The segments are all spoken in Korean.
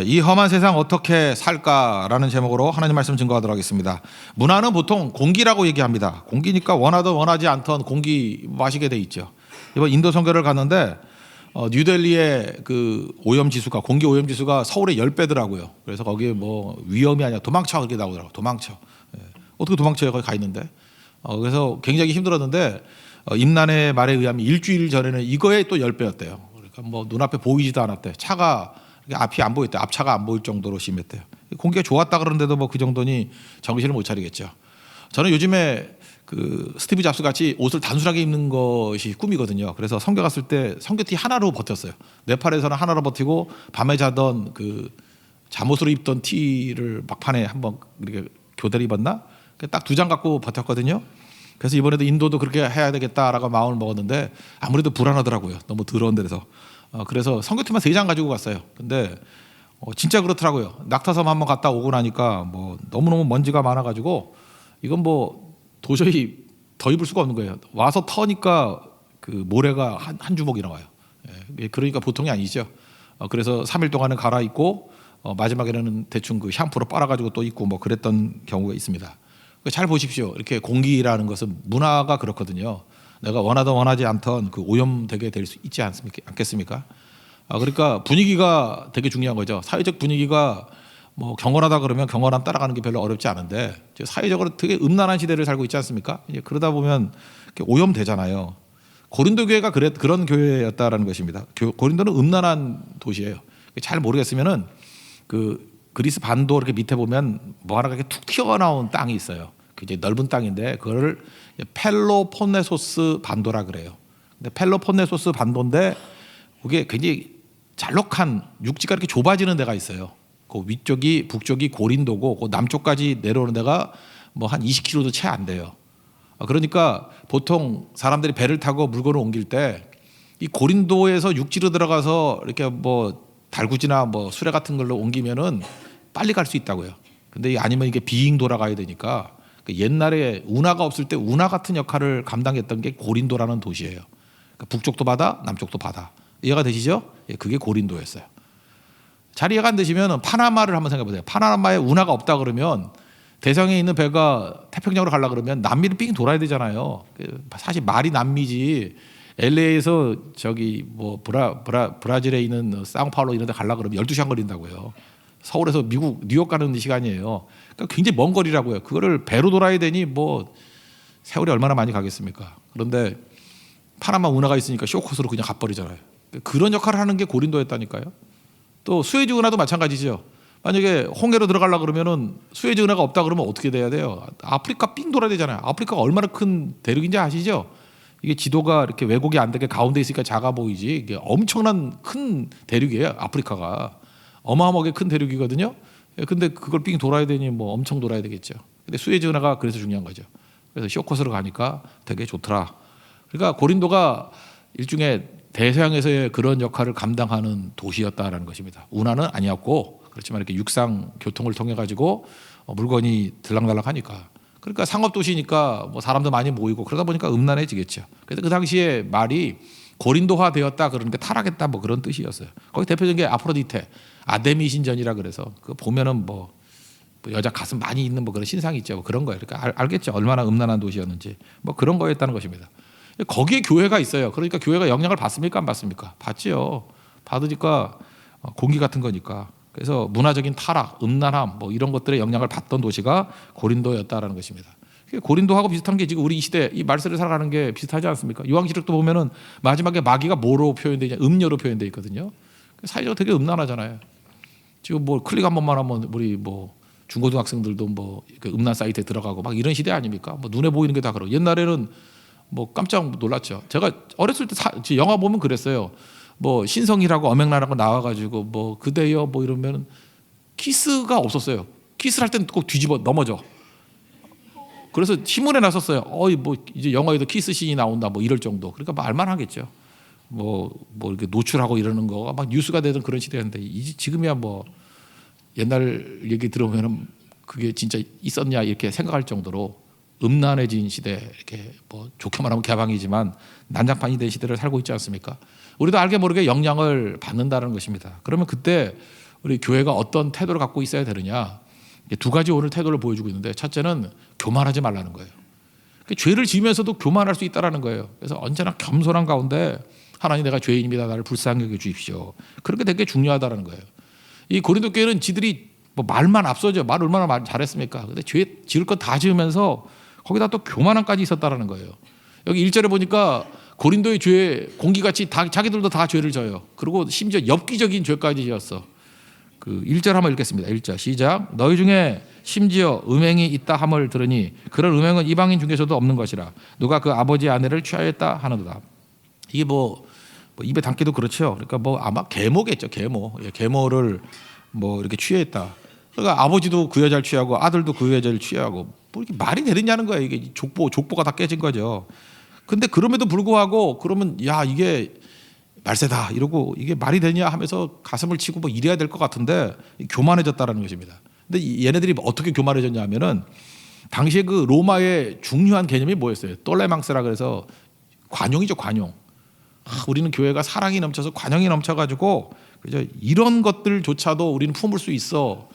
이 험한 세상 어떻게 살까라는 제목으로 하나님 말씀 증거하도록 하겠습니다. 문화는 보통 공기라고 얘기합니다. 공기니까 원하든 원하지 않던 공기 마시게 돼 있죠. 이번 인도 선교를 갔는데 뉴델리의 그 오염 지수가, 공기 오염 지수가 서울의 10배더라고요. 그래서 거기에 뭐 위험이 아니야, 도망쳐, 그렇게 나오더라고요. 도망쳐. 어떻게 도망쳐요? 거기 가 있는데. 그래서 굉장히 힘들었는데 임난의 말에 의하면 일주일 전에는 이거에 또 10배였대요. 그러니까 뭐 눈앞에 보이지도 않았대. 차가 앞이 안 보였대. 앞차가 안 보일 정도로 심했대요. 공기가 좋았다 그러는데도 뭐 그 정도니 정신을 못 차리겠죠. 저는 요즘에 그 스티브 잡스 같이 옷을 단순하게 입는 것이 꿈이거든요. 그래서 선교 갔을 때 선교티 하나로 버텼어요. 네팔에서는 하나로 버티고 밤에 자던 그 잠옷으로 입던 티를 막판에 한번 이렇게 교대로 입었나? 딱 2장 갖고 버텼거든요. 그래서 이번에도 인도도 그렇게 해야 되겠다라고 마음을 먹었는데 아무래도 불안하더라고요. 너무 더러운 데서. 그래서 선교티만 3장 가지고 갔어요. 근데 진짜 그렇더라고요. 낙타섬 한번 갔다 오고 나니까 뭐 너무너무 먼지가 많아가지고 이건 뭐 도저히 더 입을 수가 없는 거예요. 와서 터니까 그 모래가 한 주먹이 나와요. 그러니까 보통이 아니죠. 그래서 3일 동안은 갈아입고 마지막에는 대충 그 샴푸로 빨아가지고 또 입고 뭐 그랬던 경우가 있습니다. 잘 보십시오. 이렇게 공기라는 것은 문화가 그렇거든요. 내가 원하든 원하지 않던 그 오염되게 될 수 있지 않겠습니까? 그러니까 분위기가 되게 중요한 거죠. 사회적 분위기가 뭐 경건하다 그러면 경건함 따라가는 게 별로 어렵지 않은데 사회적으로 되게 음란한 시대를 살고 있지 않습니까? 이제 그러다 보면 오염되잖아요. 고린도 교회가 그런 교회였다라는 것입니다. 고린도는 음란한 도시예요. 잘 모르겠으면은 그 그리스 반도 이렇게 밑에 보면 뭐 하나 이렇게 툭 튀어나온 땅이 있어요. 굉장히 넓은 땅인데 그거를 펠로폰네소스 반도라 그래요. 근데 펠로폰네소스 반도인데 그게 굉장히 잘록한 육지가 이렇게 좁아지는 데가 있어요. 그 위쪽이 북쪽이 고린도고 그 남쪽까지 내려오는 데가 뭐 한 20km도 채 안 돼요. 그러니까 보통 사람들이 배를 타고 물건을 옮길 때 이 고린도에서 육지로 들어가서 이렇게 뭐 달구지나 뭐 수레 같은 걸로 옮기면은 빨리 갈 수 있다고요. 근데 아니면 이게 비행 돌아가야 되니까 옛날에 운하가 없을 때 운하 같은 역할을 감당했던 게 고린도라는 도시예요. 그러니까 북쪽도 바다, 남쪽도 바다. 이해가 되시죠? 그게 고린도였어요. 잘 이해가 안 되시면 파나마를 한번 생각해 보세요. 파나마에 운하가 없다 그러면 대서양에 있는 배가 태평양으로 가려 그러면 남미를 삥 돌아야 되잖아요. 사실 말이 남미지. LA에서 저기 뭐 브라질에 있는 상파울로 이런 데 가려 그러면 12시간 걸린다고요. 서울에서 미국 뉴욕 가는 시간이에요. 그러니까 굉장히 먼 거리라고요. 그거를 배로 돌아야 되니 뭐 세월이 얼마나 많이 가겠습니까? 그런데 파나마 운하가 있으니까 쇼코스로 그냥 가버리잖아요. 그런 역할을 하는 게 고린도였다니까요. 또 수에즈 운하도 마찬가지죠. 만약에 홍해로 들어가려고 그러면은 수에즈 운하가 없다 그러면 어떻게 돼야 돼요? 아프리카 삥 돌아야 되잖아요. 아프리카가 얼마나 큰 대륙인지 아시죠? 이게 지도가 이렇게 왜곡이 안 되게 가운데 있으니까 작아 보이지 이게 엄청난 큰 대륙이에요. 아프리카가 어마어마하게 큰 대륙이거든요. 근데 그걸 삥 돌아야 되니 뭐 엄청 돌아야 되겠죠. 근데 수에즈 운하가 그래서 중요한 거죠. 그래서 쇼코스로 가니까 되게 좋더라. 그러니까 고린도가 일종의 대서양에서의 그런 역할을 감당하는 도시였다라는 것입니다. 운하는 아니었고 그렇지만 이렇게 육상 교통을 통해 가지고 물건이 들락날락하니까. 그러니까 상업 도시니까 뭐 사람도 많이 모이고 그러다 보니까 음란해지겠죠. 그래서 그 당시에 말이 고린도화 되었다 그러는데 타락했다 뭐 그런 뜻이었어요. 거기 대표적인 게 아프로디테, 아데미 신전이라 그래서 그 보면은 뭐 여자 가슴 많이 있는 뭐 그런 신상이 있죠. 뭐 그런 거예요. 그러니까 알겠죠. 얼마나 음란한 도시였는지 뭐 그런 거였다는 것입니다. 거기에 교회가 있어요. 그러니까 교회가 영향을 받습니까 안 받습니까? 받지요. 받으니까 공기 같은 거니까. 그래서 문화적인 타락, 음란함 뭐 이런 것들의 영향을 받던 도시가 고린도였다라는 것입니다. 고린도하고 비슷한 게 지금 우리 이 시대 이 말세를 살아가는 게 비슷하지 않습니까? 요한계시록도 보면은 마지막에 마귀가 뭐로 표현되냐? 음료로 표현되어 있거든요. 사회적으로 되게 음란하잖아요. 지금 뭐 클릭 한 번만 하면 우리 뭐 중고등학생들도 뭐 음란 사이트에 들어가고 막 이런 시대 아닙니까? 뭐 눈에 보이는 게 다 그러고 옛날에는 뭐 깜짝 놀랐죠. 제가 어렸을 때 영화 보면 그랬어요. 뭐 신성이라고 어맹나라고 나와가지고 뭐 그대여 뭐 이러면 키스가 없었어요. 키스를 할 때는 꼭 뒤집어 넘어져. 그래서 신문에 나섰어요. 뭐 이제 영화에도 키스씬이 나온다 뭐 이럴 정도. 그러니까 말만 하겠죠. 뭐 이렇게 노출하고 이러는 거가 막 뉴스가 되던 그런 시대였는데 이제 지금이야 뭐 옛날 얘기 들어보면은 그게 진짜 있었냐 이렇게 생각할 정도로 음란해진 시대, 이렇게 뭐 좋게 말하면 개방이지만 난장판이 된 시대를 살고 있지 않습니까? 우리도 알게 모르게 영향을 받는다는 것입니다. 그러면 그때 우리 교회가 어떤 태도를 갖고 있어야 되느냐. 두 가지 오늘 태도를 보여주고 있는데, 첫째는 교만하지 말라는 거예요. 죄를 지으면서도 교만할 수 있다는 거예요. 그래서 언제나 겸손한 가운데 하나님, 내가 죄인입니다, 나를 불쌍히 여겨 주십시오. 그런 게 되게 중요하다는 거예요. 이 고린도 교회는 지들이 뭐 말만 앞서죠. 말 얼마나 잘했습니까? 근데 죄 지을 것 다 지으면서 거기다 또 교만함까지 있었다는 거예요. 여기 1절에 보니까 고린도의 죄 공기같이 다 자기들도 다 죄를 져요. 그리고 심지어 엽기적인 죄까지 지었어. 그 1절 한번 읽겠습니다. 1절 시작. 너희 중에 심지어 음행이 있다 함을 들으니 그런 음행은 이방인 중에서도 없는 것이라. 누가 그 아버지의 아내를 취하였다 하는도다. 이게 뭐 입에 담기도 그렇죠. 그러니까 뭐 아마 계모겠죠. 계모를 뭐 이렇게 취했다. 그러니까 아버지도 그 여자를 취하고 아들도 그 여자를 취하고 뭐 이게 말이 되느냐는 거예요. 이게 족보가 다 깨진 거죠. 근데 그럼에도 불구하고 그러면 야, 이게 말세다 이러고 이게 말이 되냐 하면서 가슴을 치고 뭐 이래야 될 것 같은데 교만해졌다라는 것입니다. 근데 얘네들이 어떻게 교만해졌냐 하면은 당시에 그 로마의 중요한 개념이 뭐였어요? 똘레망스라 그래서 관용이죠, 관용. 우리는 교회가 사랑이 넘쳐서 관용이 넘쳐가지고 그죠? 이런 것들조차도 우리는 품을 수 있어.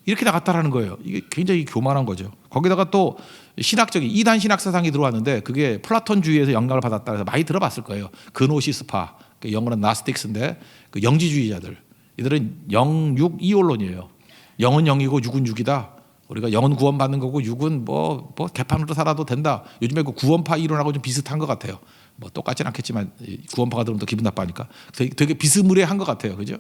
이렇게 나갔다라는 거예요. 이게 굉장히 교만한 거죠. 거기다가 또 신학적인 이단 신학 사상이 들어왔는데 그게 플라톤주의에서 영향을 받았다 해서 많이 들어봤을 거예요. 그노시스파, 영어는 나스틱스인데 그 영지주의자들. 이들은 영육 이원론이에요. 영은 영이고 육은 육이다. 우리가 영은 구원받는 거고 육은 뭐 개판으로 살아도 된다. 요즘에 그 구원파 이론하고 좀 비슷한 것 같아요. 뭐 똑같진 않겠지만 구원파가 들으면 또 기분 나빠하니까 되게 비스무리한 것 같아요. 그죠?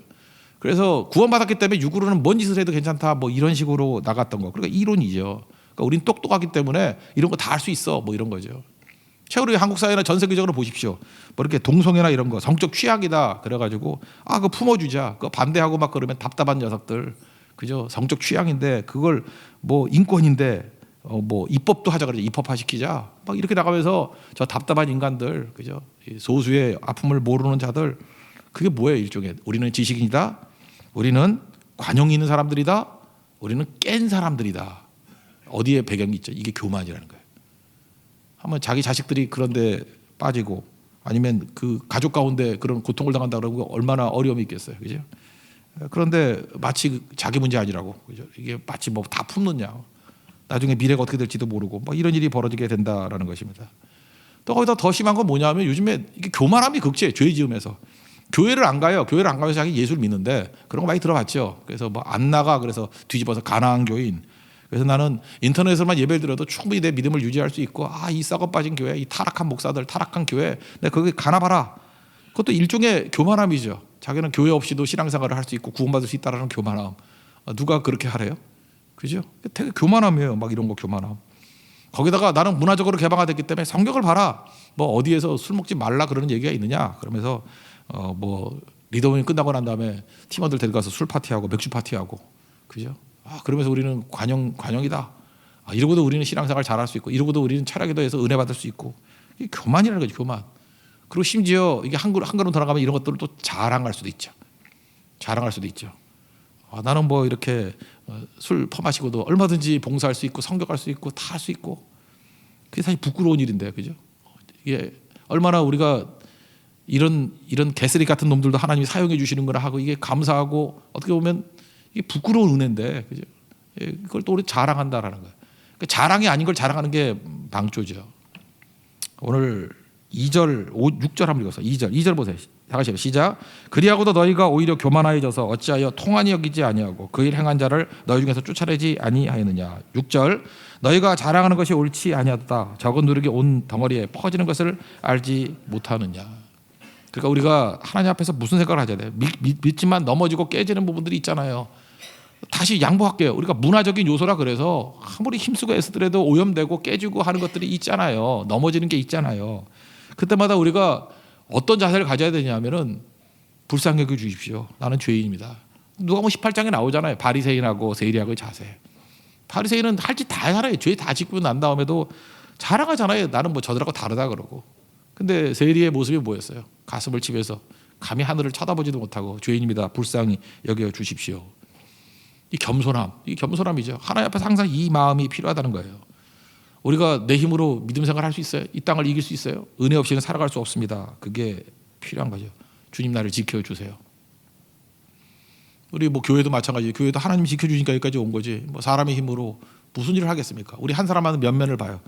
그래서 구원받았기 때문에 육으로는 뭔 짓을 해도 괜찮다 뭐 이런 식으로 나갔던 거. 그러니까 이론이죠. 그러니까 우린 똑똑하기 때문에 이런 거 다 할 수 있어 뭐 이런 거죠. 최근에 한국 사회나 전 세계적으로 보십시오. 뭐 이렇게 동성애나 이런 거 성적 취약이다 그래가지고 그거 품어주자. 그거 반대하고 막 그러면 답답한 녀석들. 그죠? 성적 취향인데 그걸 뭐 인권인데 뭐 입법도 하자 그러죠. 입법화 시키자. 막 이렇게 나가면서 저 답답한 인간들, 그죠? 소수의 아픔을 모르는 자들. 그게 뭐예요, 일종의? 우리는 지식인이다. 우리는 관용이 있는 사람들이다. 우리는 깬 사람들이다. 어디에 배경이 있죠? 이게 교만이라는 거예요. 한번 자기 자식들이 그런데 빠지고 아니면 그 가족 가운데 그런 고통을 당한다 그러고 얼마나 어려움이 있겠어요, 그죠? 그런데 마치 자기 문제 아니라고, 그죠? 이게 마치 뭐 다 품느냐. 나중에 미래가 어떻게 될지도 모르고 뭐 이런 일이 벌어지게 된다라는 것입니다. 또 거기다 더 심한 건 뭐냐면 요즘에 이게 교만함이 극치예요. 죄 지으면서 교회를 안 가요. 교회를 안 가면서 자기 예수를 믿는데 그런 거 많이 들어봤죠. 그래서 뭐 안 나가 그래서 뒤집어서 가나안 교인. 그래서 나는 인터넷에서만 예배를 드려도 충분히 내 믿음을 유지할 수 있고 이 썩어 빠진 교회, 이 타락한 목사들, 타락한 교회, 내가 거기 가나봐라. 그것도 일종의 교만함이죠. 자기는 교회 없이도 신앙생활을 할 수 있고 구원받을 수 있다라는 교만함. 누가 그렇게 하래요? 그죠? 되게 교만함이에요. 막 이런 거 교만함. 거기다가 나는 문화적으로 개방화 됐기 때문에 성경을 봐라. 뭐 어디에서 술 먹지 말라 그러는 얘기가 있느냐? 그러면서 뭐 리더모임 끝나고 난 다음에 팀원들 데려가서 술 파티하고 맥주 파티하고, 그죠? 그러면서 우리는 관용이다. 이러고도 우리는 신앙생활 잘할 수 있고, 이러고도 우리는 철학에 대해서 은혜 받을 수 있고, 이게 교만이라는 거죠, 교만. 그리고 심지어 이게 한 걸음 더 나가면 이런 것들을 또 자랑할 수도 있죠. 자랑할 수도 있죠. 나는 뭐 이렇게 술 퍼마시고도 얼마든지 봉사할 수 있고 성격할 수 있고 다 할 수 있고, 그게 사실 부끄러운 일인데, 그죠? 이게 얼마나 우리가 이런 개쓰리 같은 놈들도 하나님이 사용해 주시는 거라 하고 이게 감사하고 어떻게 보면 이게 부끄러운 은혜인데, 그죠? 그걸 또 우리 자랑한다라는 거예요. 그러니까 자랑이 아닌 걸 자랑하는 게 방조죠. 오늘 2절, 6절 한번 읽어서 2절 보세요. 다 같이 시작. 그리하고도 너희가 오히려 교만하여져서 어찌하여 통한이 여기지 아니하고 그 일 행한 자를 너희 중에서 쫓아내지 아니하였느냐. 6절. 너희가 자랑하는 것이 옳지 아니하다. 적은 누룩이 온 덩어리에 퍼지는 것을 알지 못하느냐. 그러니까 우리가 하나님 앞에서 무슨 생각을 하셔야 돼요? 믿지만 넘어지고 깨지는 부분들이 있잖아요. 다시 양보할게요. 우리가 문화적인 요소라 그래서 아무리 힘쓰고 애쓰더라도 오염되고 깨지고 하는 것들이 있잖아요. 넘어지는 게 있잖아요. 그때마다 우리가 어떤 자세를 가져야 되냐면은 불쌍히 여겨 주십시오. 나는 죄인입니다. 누가 뭐 18장에 나오잖아요. 바리새인하고 세리하고의 자세. 바리새인은 할 짓 다 잘해요. 죄 다 짓고 난 다음에도 자랑하잖아요. 나는 뭐 저들하고 다르다 그러고. 근데 세리의 모습이 뭐였어요? 가슴을 치면서 감히 하늘을 쳐다보지도 못하고 죄인입니다. 불쌍히 여겨 주십시오. 이 겸손함이죠. 하나님 앞에서 항상 이 마음이 필요하다는 거예요. 우리가 내 힘으로 믿음 생활 할 수 있어요? 이 땅을 이길 수 있어요? 은혜 없이는 살아갈 수 없습니다. 그게 필요한 거죠. 주님 나를 지켜주세요. 우리 뭐 교회도 마찬가지. 교회도 하나님 지켜주시니까 여기까지 온 거지. 뭐 사람의 힘으로 무슨 일을 하겠습니까? 우리 한 사람마다 면면을 봐요.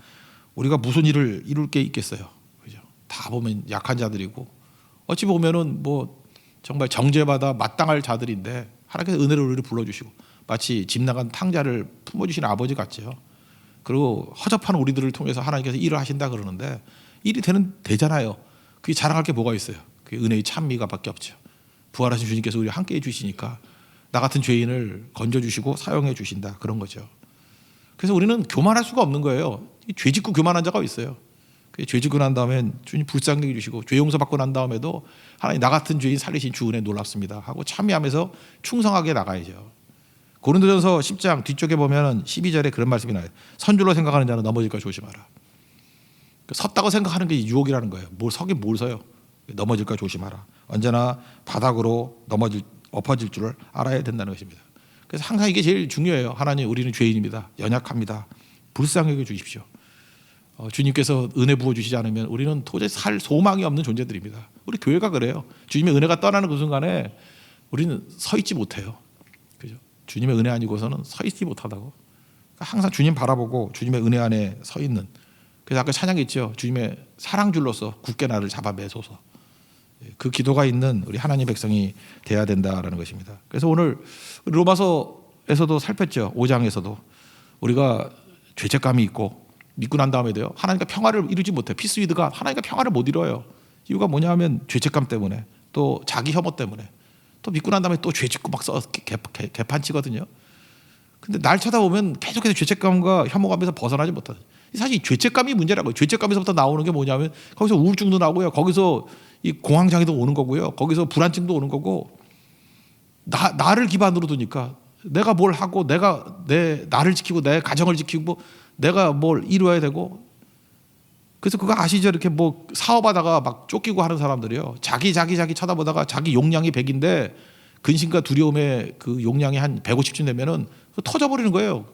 우리가 무슨 일을 이룰 게 있겠어요. 그죠? 다 보면 약한 자들이고 어찌 보면은 뭐 정말 정죄받아 마땅할 자들인데 하나님께서 은혜로 우리를 불러주시고 마치 집 나간 탕자를 품어주시는 아버지 같죠. 그리고 허접한 우리들을 통해서 하나님께서 일을 하신다 그러는데 일이 되잖아요. 그게 자랑할 게 뭐가 있어요? 그게 은혜의 찬미가 밖에 없죠. 부활하신 주님께서 우리와 함께해 주시니까 나 같은 죄인을 건져주시고 사용해 주신다 그런 거죠. 그래서 우리는 교만할 수가 없는 거예요. 죄 짓고 교만한 자가 있어요. 죄 짓고 난 다음엔 주님 불쌍히 주시고 죄 용서받고 난 다음에도 하나님 나 같은 죄인 살리신 주 은혜 놀랍습니다 하고 참여하면서 충성하게 나가야죠. 고린도전서 10장 뒤쪽에 보면 12절에 그런 말씀이 나와요. 선줄로 생각하는 자는 넘어질까 조심하라. 섰다고 생각하는 게 유혹이라는 거예요. 서긴 뭘 서요. 넘어질까 조심하라. 언제나 바닥으로 엎어질 줄을 알아야 된다는 것입니다. 그래서 항상 이게 제일 중요해요. 하나님 우리는 죄인입니다. 연약합니다. 불쌍히 여겨주십시오. 주님께서 은혜 부어주시지 않으면 우리는 도저히 살 소망이 없는 존재들입니다. 우리 교회가 그래요. 주님의 은혜가 떠나는 그 순간에 우리는 서 있지 못해요. 그죠? 주님의 은혜 아니고서는 서 있지 못하다고. 그러니까 항상 주님 바라보고 주님의 은혜 안에 서 있는. 그래서 아까 찬양했죠. 주님의 사랑줄로서 굳게 나를 잡아 매소서. 그 기도가 있는 우리 하나님 백성이 돼야 된다라는 것입니다. 그래서 오늘 로마서에서도 살폈죠. 5장에서도 우리가 죄책감이 있고 믿고 난 다음에도요. 하나님과 평화를 이루지 못해. 피스 위드가 하나님과 평화를 못 이뤄요. 이유가 뭐냐면 죄책감 때문에 또 자기 혐오 때문에 또 믿고 난 다음에 또 죄짓고 막 개판치거든요. 근데 날 쳐다보면 계속해서 죄책감과 혐오감에서 벗어나지 못하죠. 사실 죄책감이 문제라고요. 죄책감에서부터 나오는 게 뭐냐면 거기서 우울증도 나오고요. 거기서 이 공황장애도 오는 거고요. 거기서 불안증도 오는 거고 나를 기반으로 두니까 내가 뭘 하고 내가 나를 지키고 내 가정을 지키고 내가 뭘 이루어야 되고 그래서 그거 아시죠? 이렇게 뭐 사업하다가 막 쫓기고 하는 사람들이요. 자기 쳐다보다가 자기 용량이 100인데 근심과 두려움의 그 용량이 한 150쯤 되면은 터져버리는 거예요.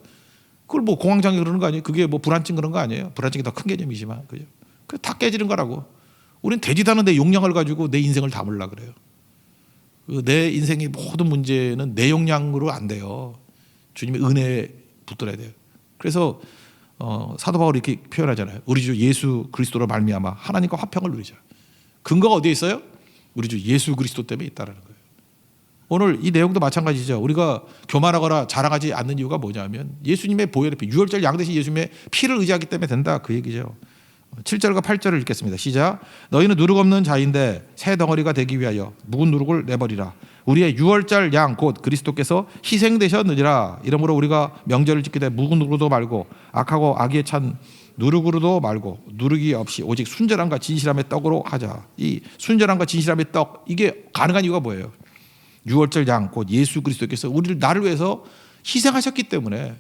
그걸 뭐 공황장애 그러는 거 아니에요? 그게 뭐 불안증 그런 거 아니에요? 불안증이 더 큰 개념이지만 그죠? 그 다 깨지는 거라고. 우리는 되지도 않은 내 용량을 가지고 내 인생을 담으려 그래요. 내 인생의 모든 문제는 내 용량으로 안 돼요. 주님의 은혜에 붙들어야 돼요. 그래서 사도 바울이 이렇게 표현하잖아요. 우리 주 예수 그리스도로 말미암아 하나님과 화평을 누리자. 근거가 어디에 있어요? 우리 주 예수 그리스도 때문에 있다라는 거예요. 오늘 이 내용도 마찬가지죠. 우리가 교만하거나 자랑하지 않는 이유가 뭐냐면 예수님의 보혈의 피, 유월절 양 대신 예수님의 피를 의지하기 때문에 된다 그 얘기죠. 7절과 8절을 읽겠습니다. 시작. 너희는 누룩 없는 자인데 새 덩어리가 되기 위하여 묵은 누룩을 내버리라. 우리의 유월절 양 곧 그리스도께서 희생되셨느니라. 이러므로 우리가 명절을 지키되 묵은 누룩으로도 말고 악하고 악에 찬 누룩으로도 말고 누룩이 없이 오직 순전함과 진실함의 떡으로 하자. 이 순전함과 진실함의 떡 이게 가능한 이유가 뭐예요? 유월절 양 곧 예수 그리스도께서 우리를 나를 위해서 희생하셨기 때문에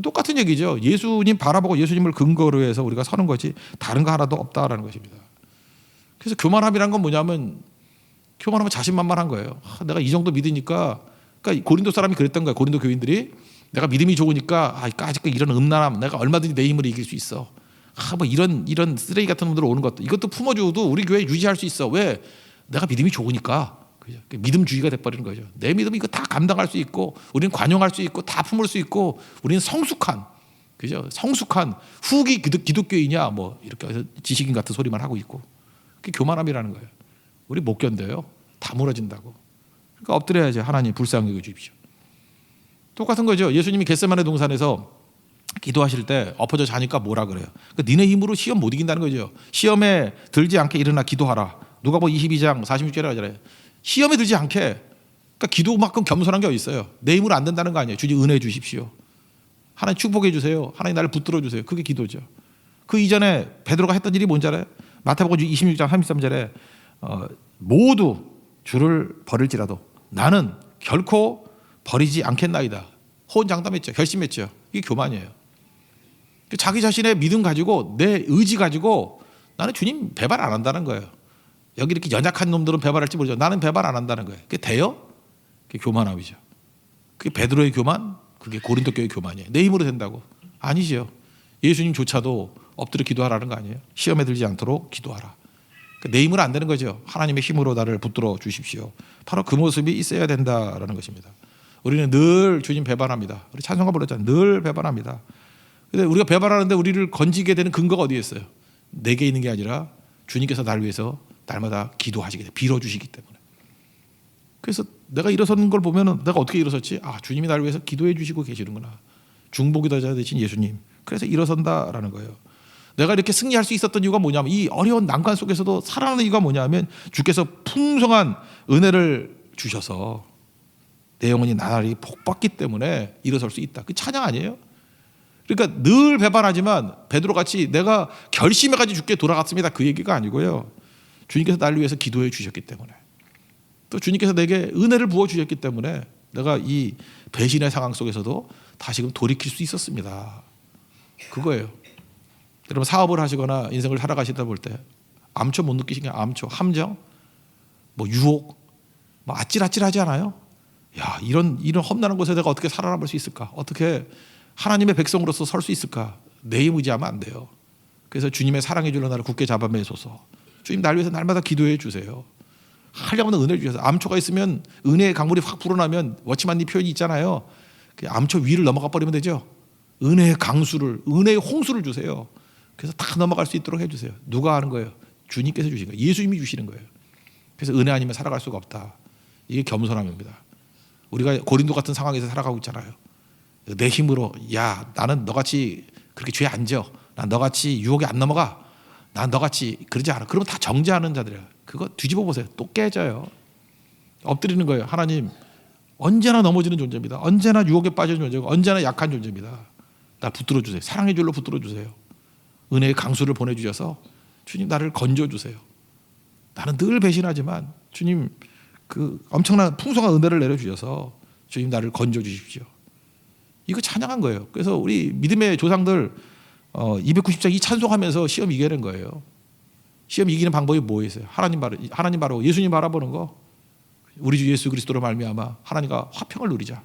똑같은 얘기죠. 예수님 바라보고 예수님을 근거로 해서 우리가 서는 거지 다른 거 하나도 없다라는 것입니다. 그래서 교만함이란 건 뭐냐면 교만하면 자신만만한 거예요. 내가 이 정도 믿으니까 그러니까 고린도 사람이 그랬던 거예요. 고린도 교인들이 내가 믿음이 좋으니까 아직까지 이런 음란함 내가 얼마든지 내 힘으로 이길 수 있어. 뭐 이런 쓰레기 같은 놈들 오는 것도 이것도 품어줘도 우리 교회에 유지할 수 있어. 왜? 내가 믿음이 좋으니까. 믿음주의가 돼버리는 거죠. 내 믿음이 이거 다 감당할 수 있고 우리는 관용할 수 있고 다 품을 수 있고 우리는 성숙한 그죠? 성숙한 후기 기독교이냐 뭐 이렇게 해서 지식인 같은 소리만 하고 있고 그게 교만함이라는 거예요. 우리 못 견뎌요. 다 무너진다고. 그러니까 엎드려야지. 하나님 불쌍히 여겨 주십시오. 똑같은 거죠. 예수님이 겟세마네 동산에서 기도하실 때 엎어져 자니까 뭐라 그래요? 그러니까 니네 힘으로 시험 못 이긴다는 거죠. 시험에 들지 않게 일어나 기도하라. 누가복음 22장 46절에 하잖아요. 시험에 들지 않게. 그러니까 기도만큼 겸손한 게 어디 있어요? 내 힘으로 안 된다는 거 아니에요. 주님 은혜해 주십시오. 하나님 축복해 주세요. 하나님 나를 붙들어 주세요. 그게 기도죠. 그 이전에 베드로가 했던 일이 뭔지 알아요? 마태복음 26장 33절에 모두 주를 버릴지라도 나는 결코 버리지 않겠나이다. 호언장담했죠. 결심했죠. 이게 교만이에요. 자기 자신의 믿음 가지고 내 의지 가지고 나는 주님 배발 안 한다는 거예요. 여기 이렇게 연약한 놈들은 배발할지 모르죠. 나는 배발 안 한다는 거예요. 그게 돼요? 그게 교만함이죠. 그게 베드로의 교만, 그게 고린도 교회의 교만이에요. 내 힘으로 된다고. 아니죠. 예수님조차도 엎드려 기도하라는 거 아니에요. 시험에 들지 않도록 기도하라. 내 힘은 안 되는 거죠. 하나님의 힘으로 나를 붙들어 주십시오. 바로 그 모습이 있어야 된다라는 것입니다. 우리는 늘 주님 배반합니다. 우리 찬송가 불렀잖아요. 늘 배반합니다. 근데 우리가 배반하는데 우리를 건지게 되는 근거가 어디에 있어요? 내게 있는 게 아니라 주님께서 나를 위해서 날마다 기도하시게 돼, 빌어주시기 때문에. 그래서 내가 일어서는 걸 보면은 내가 어떻게 일어섰지? 아, 주님이 나를 위해서 기도해 주시고 계시는구나. 중보기도자 되신 예수님. 그래서 일어선다라는 거예요. 내가 이렇게 승리할 수 있었던 이유가 뭐냐면, 이 어려운 난관 속에서도 살아나는 이유가 뭐냐면, 주께서 풍성한 은혜를 주셔서 내 영혼이 나날이 복받기 때문에 일어설 수 있다. 그 찬양 아니에요? 그러니까 늘 배반하지만 베드로같이 내가 결심해가지고 주께 돌아갔습니다, 그 얘기가 아니고요. 주님께서 나를 위해서 기도해 주셨기 때문에, 또 주님께서 내게 은혜를 부어 주셨기 때문에 내가 이 배신의 상황 속에서도 다시금 돌이킬 수 있었습니다. 그거예요. 여러분, 사업을 하시거나 인생을 살아가시다 볼 때 암초 못 느끼신 게, 암초, 함정, 뭐 유혹, 뭐 아찔아찔하지 않아요? 야, 이런 험난한 곳에 내가 어떻게 살아남을 수 있을까? 어떻게 하나님의 백성으로서 설 수 있을까? 내 힘 의지하면 안 돼요. 그래서 주님의 사랑의 줄로 나를 굳게 잡아 매소서. 주님, 나를 위해서 날마다 기도해 주세요. 한량없는 은혜를 주셔서. 암초가 있으면, 은혜의 강물이 확 불어나면, 워치만니 표현이 있잖아요. 암초 위를 넘어가 버리면 되죠. 은혜의 강수를, 은혜의 홍수를 주세요. 그래서 다 넘어갈 수 있도록 해주세요. 누가 하는 거예요? 주님께서 주신 거예요. 예수님이 주시는 거예요. 그래서 은혜 아니면 살아갈 수가 없다. 이게 겸손함입니다. 우리가 고린도 같은 상황에서 살아가고 있잖아요. 내 힘으로, 야, 나는 너같이 그렇게 죄에 안 져, 난 너같이 유혹에 안 넘어가, 난 너같이 그러지 않아. 그러면 다 정죄하는 자들이에요. 그거 뒤집어 보세요. 또 깨져요. 엎드리는 거예요. 하나님, 언제나 넘어지는 존재입니다. 언제나 유혹에 빠지는 존재고, 언제나 약한 존재입니다. 나 붙들어 주세요. 사랑의 줄로 붙들어 주세요. 은혜의 강수를 보내주셔서 주님, 나를 건져주세요. 나는 늘 배신하지만 주님, 그 엄청난 풍성한 은혜를 내려주셔서 주님, 나를 건져주십시오. 이거 찬양한 거예요. 그래서 우리 믿음의 조상들 290장 이 찬송하면서 시험 이겨낸 거예요. 시험 이기는 방법이 뭐였어요? 하나님 바로 예수님 바라보는 거. 우리 주 예수 그리스도로 말미암아 하나님과 화평을 누리자.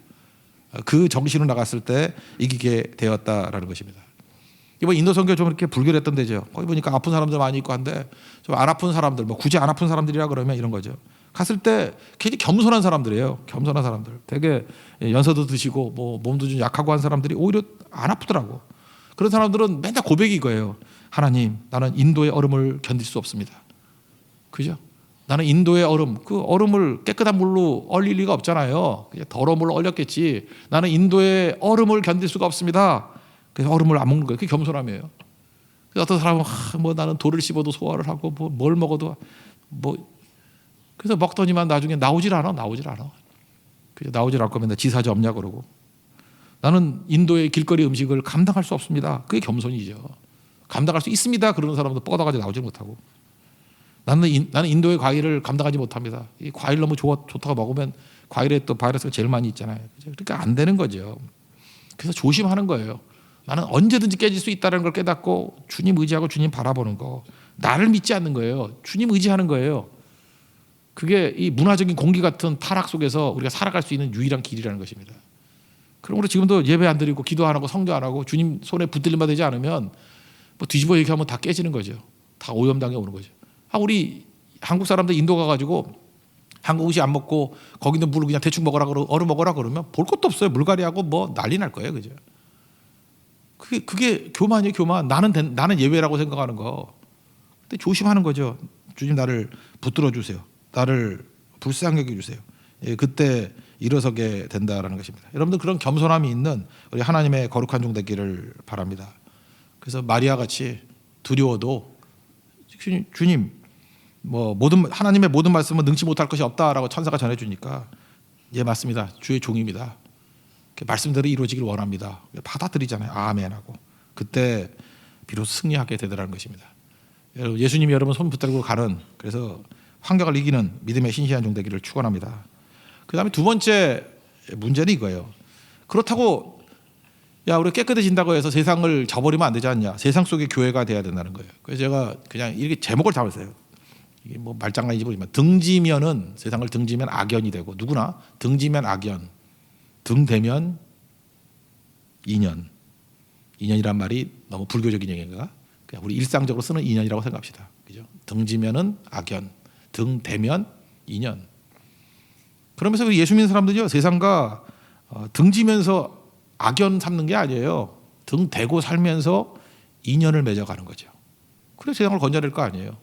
그 정신으로 나갔을 때 이기게 되었다라는 것입니다. 이번 인도 선교 좀 이렇게 불결했던 데죠. 거기 보니까 아픈 사람들 많이 있고 한데, 좀 안 아픈 사람들, 뭐 굳이 안 아픈 사람들이라 그러면 이런 거죠. 갔을 때 굉장히 겸손한 사람들이에요. 겸손한 사람들. 되게 연세도 드시고 뭐 몸도 좀 약하고 한 사람들이 오히려 안 아프더라고. 그런 사람들은 맨날 고백이 이거예요. 하나님, 나는 인도의 얼음을 견딜 수 없습니다. 그죠? 나는 인도의 얼음, 그 얼음을 깨끗한 물로 얼릴 리가 없잖아요. 그냥 더러운 물로 얼렸겠지. 나는 인도의 얼음을 견딜 수가 없습니다. 그래서 얼음을 안 먹는 거예요. 그게 겸손함이에요. 그래서 어떤 사람은 뭐 나는 돌을 씹어도 소화를 하고 뭐 뭘 먹어도 뭐, 그래서 먹더니만 나중에 나오질 않아. 그래서 나오질 않고 맨날 지사지 없냐 그러고. 나는 인도의 길거리 음식을 감당할 수 없습니다. 그게 겸손이죠. 감당할 수 있습니다. 그러는 사람도 뻗어가지고 나오지 못하고. 나는 인도의 과일을 감당하지 못합니다. 이 과일 너무 좋다고 먹으면 과일에 또 바이러스가 제일 많이 있잖아요. 그러니까 안 되는 거죠. 그래서 조심하는 거예요. 나는 언제든지 깨질 수 있다는 걸 깨닫고 주님 의지하고 주님 바라보는 거. 나를 믿지 않는 거예요. 주님 의지하는 거예요. 그게 이 문화적인 공기 같은 타락 속에서 우리가 살아갈 수 있는 유일한 길이라는 것입니다. 그럼 우리 지금도 예배 안 드리고 기도 안 하고 성교 안 하고 주님 손에 붙들림만 되지 않으면 뭐 뒤집어 얘기하면 다 깨지는 거죠. 다 오염당해 오는 거죠. 우리 한국 사람들 인도 가가지고 한국 음식 안 먹고 거기 있는 물을 그냥 대충 먹으라 그러고 얼음 먹으라 그러면 볼 것도 없어요. 물갈이하고 뭐 난리 날 거예요. 그죠? 그게 교만이에요. 교만. 나는 예외라고 생각하는 거. 근데 조심하는 거죠. 주님, 나를 붙들어 주세요. 나를 불쌍히 여겨 주세요. 예, 그때 일어서게 된다라는 것입니다. 여러분들, 그런 겸손함이 있는 우리 하나님의 거룩한 종 되기를 바랍니다. 그래서 마리아 같이 두려워도 주님, 뭐 하나님의 모든 말씀은 능치 못할 것이 없다라고 천사가 전해주니까, 예, 맞습니다. 주의 종입니다. 말씀대로 이루어지길 원합니다. 받아들이잖아요. 아멘하고. 그때 비로소 승리하게 되더라는 것입니다. 예수님이 여러분 손 붙들고 가는, 그래서 환경을 이기는 믿음의 신실한 종 되기를 축원합니다. 그 다음에 두 번째 문제는 이거예요. 그렇다고 야, 우리 깨끗해진다고 해서 세상을 저버리면 안 되지 않냐. 세상 속의 교회가 돼야 된다는 거예요. 그래서 제가 그냥 이렇게 제목을 잡았어요. 이게 뭐 말장난인지 모르지만, 등지면은, 세상을 등지면 악연이 되고, 누구나 등지면 악연, 등대면 인연. 인연이란 말이 너무 불교적인 얘기인가? 그냥 우리 일상적으로 쓰는 인연이라고 생각합시다. 그죠? 등지면은 악연, 등대면 인연. 그러면서 예수 믿는 사람들이요 세상과 등지면서 악연 삼는 게 아니에요. 등대고 살면서 인연을 맺어가는 거죠. 그래서 세상을 건져낼 거 아니에요.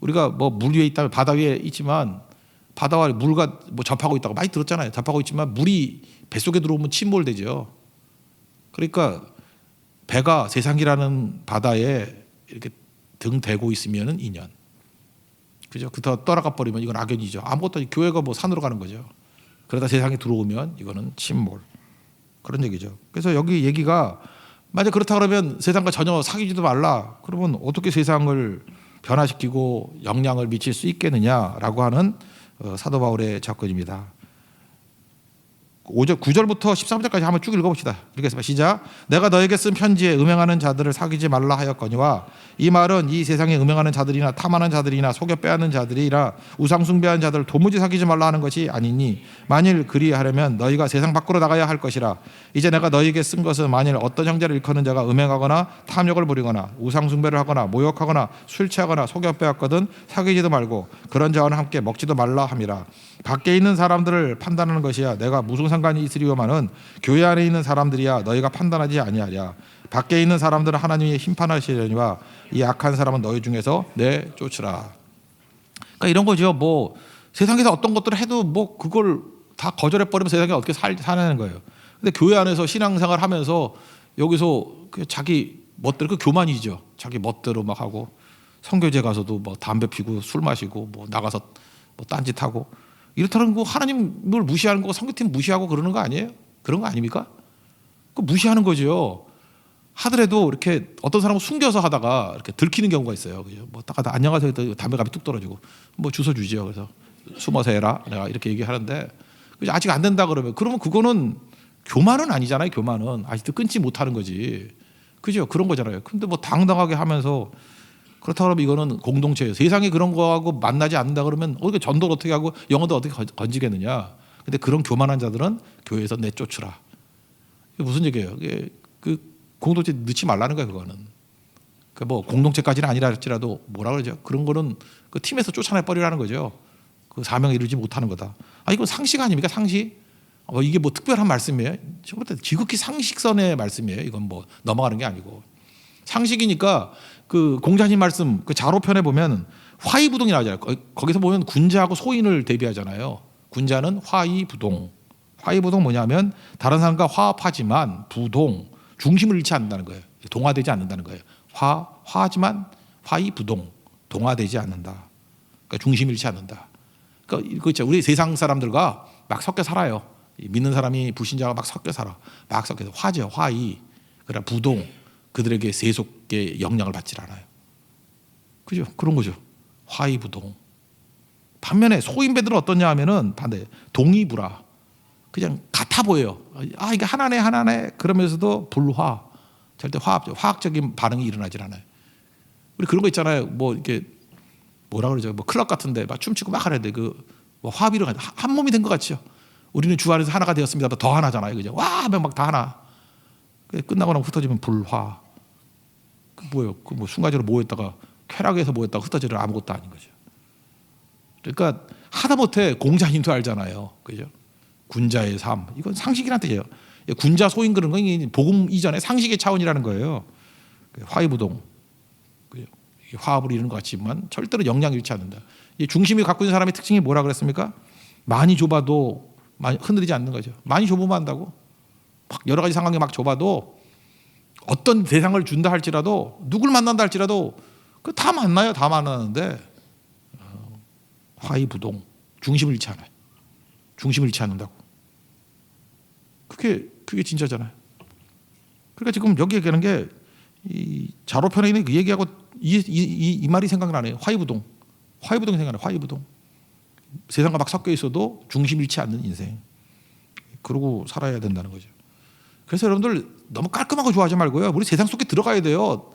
우리가 뭐 물 위에 있다면 바다 위에 있지만 바다와 물과 뭐 접하고 있다고 많이 들었잖아요. 접하고 있지만 물이 뱃속에 들어오면 침몰되죠. 그러니까 배가 세상이라는 바다에 이렇게 등 대고 있으면은 인연. 그죠? 그다 떠나가 버리면 이건 악연이죠. 아무것도 아니고 교회가 뭐 산으로 가는 거죠. 그러다 세상에 들어오면 이거는 침몰. 그런 얘기죠. 그래서 여기 얘기가 만약 그렇다 그러면 세상과 전혀 사귀지도 말라. 그러면 어떻게 세상을 변화시키고 영향을 미칠 수 있겠느냐라고 하는 사도 바울의 접근입니다. 9절부터 13절까지 한번 쭉 읽어봅시다. 읽겠습니다. 시작. 내가 너에게 쓴 편지에 음행하는 자들을 사귀지 말라 하였거니와 이 말은 이 세상에 음행하는 자들이나 탐하는 자들이나 속여 빼앗는 자들이나 우상 숭배하는 자들을 도무지 사귀지 말라 하는 것이 아니니 만일 그리하려면 너희가 세상 밖으로 나가야 할 것이라. 이제 내가 너희에게 쓴 것은 만일 어떤 형제를 일컫는 자가 음행하거나 탐욕을 부리거나 우상 숭배를 하거나 모욕하거나 술 취하거나 속여 빼앗거든 사귀지도 말고 그런 자와는 함께 먹지도 말라 함이라. 밖에 있는 사람들을 판단하는 것이야 내가 무슨 상관이 있으리요마는 교회 안에 있는 사람들이야 너희가 판단하지 아니하랴. 밖에 있는 사람들은 하나님이 심판하시려니와 이 악한 사람은 너희 중에서 내쫓으라. 그러니까 이런 거죠. 뭐 세상에서 어떤 것들을 해도 뭐 그걸 다 거절해 버리면 세상에 어떻게 사는 거예요. 근데 교회 안에서 신앙생활 하면서 여기서 자기 멋대로 그 교만이죠. 자기 멋대로 막 하고 선교제 가서도 뭐 담배 피고 술 마시고 뭐 나가서 뭐 딴짓하고 이렇다는 거 하나님을 무시하는 거 성교팀 무시하고 그러는 거 아니에요? 그런 거 아닙니까? 그 무시하는 거죠. 하더라도 이렇게 어떤 사람은 숨겨서 하다가 이렇게 들키는 경우가 있어요. 그죠? 뭐 딱 안녕하세요. 담배값이 뚝 떨어지고 뭐 주소 주지요. 그래서 숨어서 해라. 내가 이렇게 얘기하는데 아직 안 된다 그러면 그거는 교만은 아니잖아요. 교만은 아직도 끊지 못하는 거지. 그죠? 그런 거잖아요. 근데 뭐 당당하게 하면서 그렇다 그러면 이거는 공동체예요. 세상에 그런 거하고 만나지 않는다 그러면 어떻게 전도를 어떻게 하고 영어도 어떻게 건지겠느냐. 근데 그런 교만한 자들은 교회에서 내쫓으라. 이게 무슨 얘기예요? 이게 그 공동체 넣지 말라는 거예요. 그거는. 그 뭐 공동체까지는 아니라 할지라도 뭐라 그러죠? 그런 거는 그 팀에서 쫓아내 버리라는 거죠. 그 사명에 이루지 못하는 거다. 아 이건 상식 아닙니까? 상식. 이게 뭐 특별한 말씀이에요? 제가 볼 때 지극히 상식선의 말씀이에요. 이건 뭐 넘어가는 게 아니고 상식이니까. 그 공자님 말씀 그 자로편에 보면 화의부동이 나오잖아요. 거기서 보면 군자하고 소인을 대비하잖아요. 군자는 화의부동. 화의부동 뭐냐면 다른 사람과 화합하지만 부동 중심을 잃지 않는다는 거예요. 동화되지 않는다는 거예요. 화하지만 화의부동 동화되지 않는다. 그러니까 중심을 잃지 않는다. 그러니까 이거 있죠. 우리 세상 사람들과 막 섞여 살아요. 믿는 사람이 불신자가 막 섞여 살아. 막 섞여서 화죠. 화의. 그러나 부동. 그들에게 세속의 영향을 받질 않아요. 그죠? 그런 거죠. 화의부동. 반면에 소인배들은 어떠냐 하면은 반대. 동의부라. 그냥 같아 보여요. 아 이게 하나네 그러면서도 불화. 절대 화학적인 반응이 일어나질 않아요. 우리 그런 거 있잖아요. 뭐 이렇게 뭐라 그러죠? 뭐 클럽 같은데 막 춤추고 막 하는데 뭐 화합이로 한 몸이 된 것 같죠. 우리는 주 안에서 하나가 되었습니다. 더 하나잖아요. 그죠? 와 하면 막 다 하나. 끝나고 나면 흩어지면 불화. 뭐예요? 뭐 순간적으로 모였다가 쾌락에서 모였다가 흩어지면 아무것도 아닌 거죠. 그러니까 하다못해 공자님도 알잖아요. 그죠? 군자의 삶. 이건 상식이란 뜻이에요. 군자 소인 그런 건 복음 이전의 상식의 차원이라는 거예요. 화의부동. 화합을 이루는 것 같지만 절대로 영향 잃지 않는다. 중심이 갖고 있는 사람의 특징이 뭐라 그랬습니까? 많이 좁아도 많이 흔들리지 않는 거죠. 많이 좁으면 한다고. 막 여러 가지 상황에 막 좁아도 어떤 대상을 준다 할지라도 누굴 만난다 할지라도 그 다 만나요. 다 만나는데 화의부동 중심을 잃지 않아요. 중심을 잃지 않는다고. 그게 진짜잖아요. 그러니까 지금 여기 얘기하는 게 이 자로편에 있는 그 얘기하고 이 말이 생각나네요. 화의부동이 생각나요. 화의부동. 세상과 막 섞여 있어도 중심 잃지 않는 인생. 그러고 살아야 된다는 거죠. 그래서 여러분들 너무 깔끔하고 좋아하지 말고요. 우리 세상 속에 들어가야 돼요.